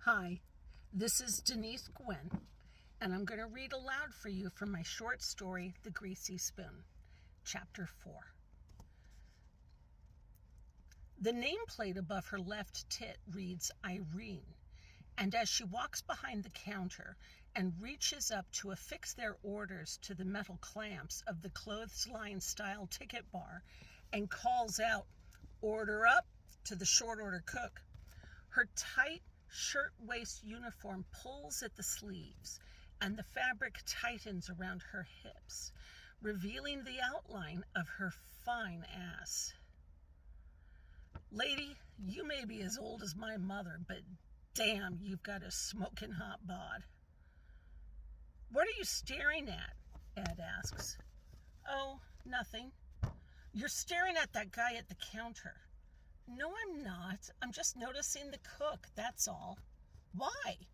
Hi, this is Denise Gwen, and I'm going to read aloud for you from my short story, The Greasy Spoon, Chapter 4. The nameplate above her left tit reads Irene, and as she walks behind the counter and reaches up to affix their orders to the metal clamps of the clothesline-style ticket bar and calls out, "Order up," to the short order cook, her tight shirt-waist uniform pulls at the sleeves, and the fabric tightens around her hips, revealing the outline of her fine ass. "Lady, you may be as old as my mother, but damn, you've got a smoking hot bod." "What are you staring at?" Ed asks. "Oh, nothing." "You're staring at that guy at the counter." "No, I'm not. I'm just noticing the cook, that's all." "Why?"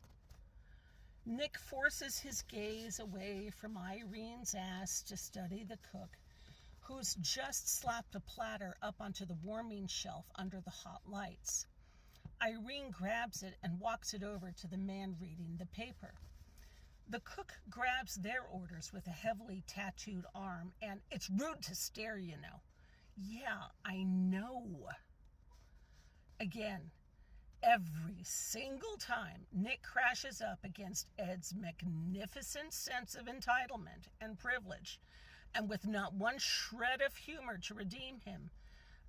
Nick forces his gaze away from Irene's ass to study the cook, who's just slapped a platter up onto the warming shelf under the hot lights. Irene grabs it and walks it over to the man reading the paper. The cook grabs their orders with a heavily tattooed arm, and "It's rude to stare, you know." "Yeah, I know." Again, every single time, Nick crashes up against Ed's magnificent sense of entitlement and privilege, and with not one shred of humor to redeem him,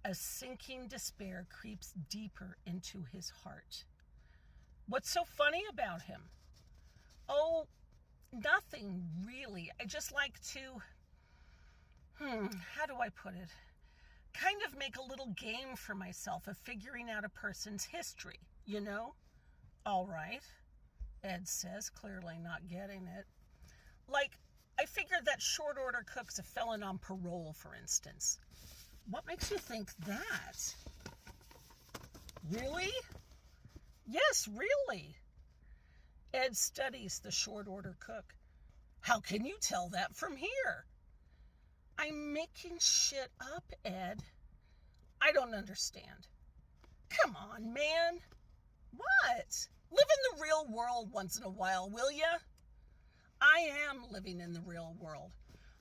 a sinking despair creeps deeper into his heart. "What's so funny about him?" "Oh, nothing really. I just like to, how do I put it? Kind of make a little game for myself of figuring out a person's history, you know?" "All right," Ed says, clearly not getting it. "Like, I figured that short order cook's a felon on parole, for instance." "What makes you think that?" "Really?" "Yes, really." Ed studies the short order cook. "How can you tell that from here?" "I'm making shit up, Ed." "I don't understand." "Come on, man." "What?" "Live in the real world once in a while, will ya?" "I am living in the real world.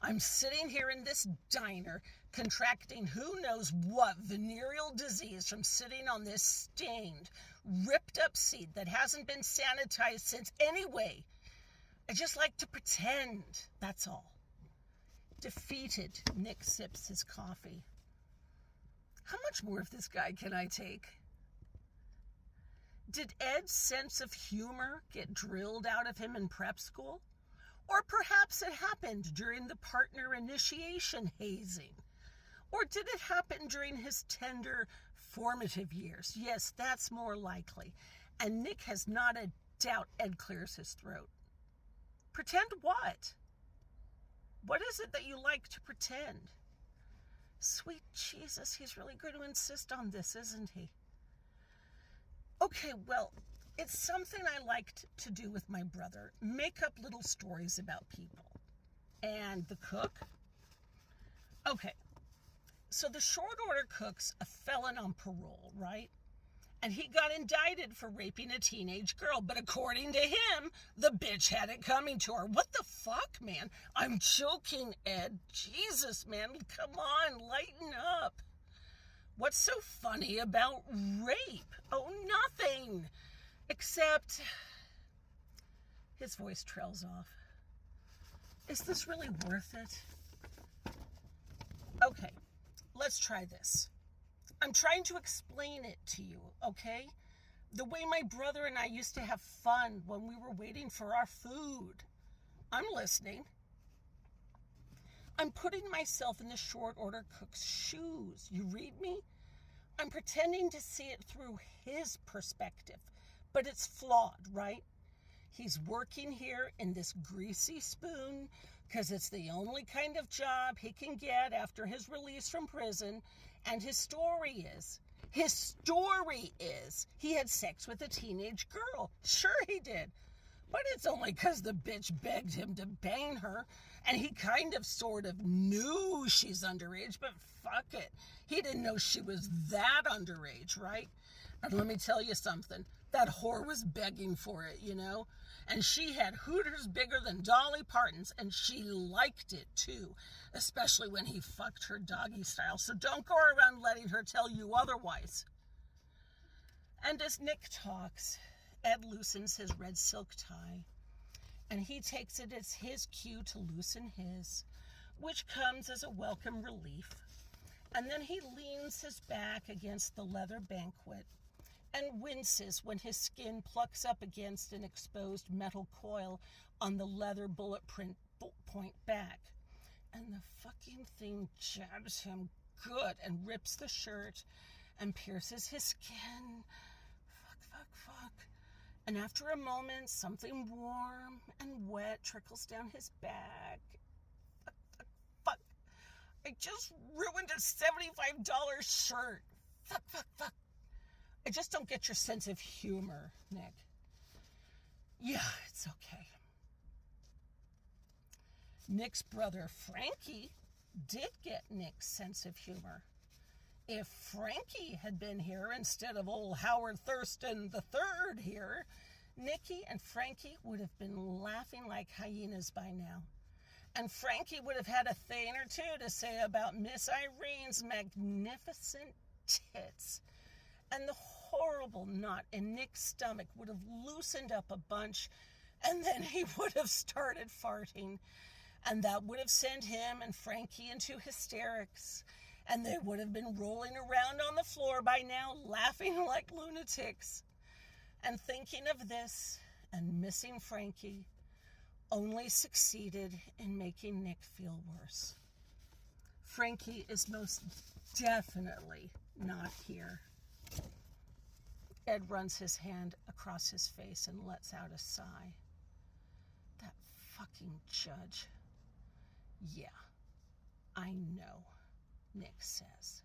I'm sitting here in this diner, contracting who knows what venereal disease from sitting on this stained, ripped-up seat that hasn't been sanitized since anyway. I just like to pretend, that's all." Defeated, Nick sips his coffee. How much more of this guy can I take? Did Ed's sense of humor get drilled out of him in prep school? Or perhaps it happened during the partner initiation hazing? Or did it happen during his tender, formative years? Yes, that's more likely. And Nick has not a doubt Ed clears his throat. Pretend what? What is it that you like to pretend? Sweet Jesus, he's really going to insist on this, isn't he? Okay, well, it's something I liked to do with my brother. Make up little stories about people. And the cook? Okay, so the short order cook's a felon on parole, right? And he got indicted for raping a teenage girl. But according to him, the bitch had it coming to her. What the fuck, man? I'm joking, Ed. Jesus, man. Come on, lighten up. What's so funny about rape? Oh, nothing. Except... His voice trails off. Is this really worth it? Okay, let's try this. I'm trying to explain it to you, okay? The way my brother and I used to have fun when we were waiting for our food. I'm listening. I'm putting myself in the short order cook's shoes. You read me? I'm pretending to see it through his perspective, but it's flawed, right? He's working here in this greasy spoon because it's the only kind of job he can get after his release from prison. And his story is he had sex with a teenage girl. Sure he did. But it's only because the bitch begged him to bang her, and he kind of sort of knew she's underage, but fuck it. He didn't know she was that underage, right? And let me tell you something, that whore was begging for it, you know? And she had hooters bigger than Dolly Parton's, and she liked it too, especially when he fucked her doggy style. So don't go around letting her tell you otherwise. And as Nick talks, Ed loosens his red silk tie, and he takes it as his cue to loosen his, which comes as a welcome relief. And then he leans his back against the leather banquet and winces when his skin plucks up against an exposed metal coil on the leather bullet point back. And the fucking thing jabs him good and rips the shirt and pierces his skin. Fuck. And after a moment, something warm and wet trickles down his back. Fuck. I just ruined a $75 shirt. Fuck. I just don't get your sense of humor, Nick. Yeah, it's okay. Nick's brother, Frankie, did get Nick's sense of humor. If Frankie had been here instead of old Howard Thurston III here, Nicky and Frankie would have been laughing like hyenas by now. And Frankie would have had a thing or two to say about Miss Irene's magnificent tits. And the horrible knot in Nick's stomach would have loosened up a bunch, and then he would have started farting. And that would have sent him and Frankie into hysterics. And they would have been rolling around on the floor by now, laughing like lunatics. And thinking of this and missing Frankie only succeeded in making Nick feel worse. Frankie is most definitely not here. Ed runs his hand across his face and lets out a sigh. That fucking judge. Yeah, I know, Nick says.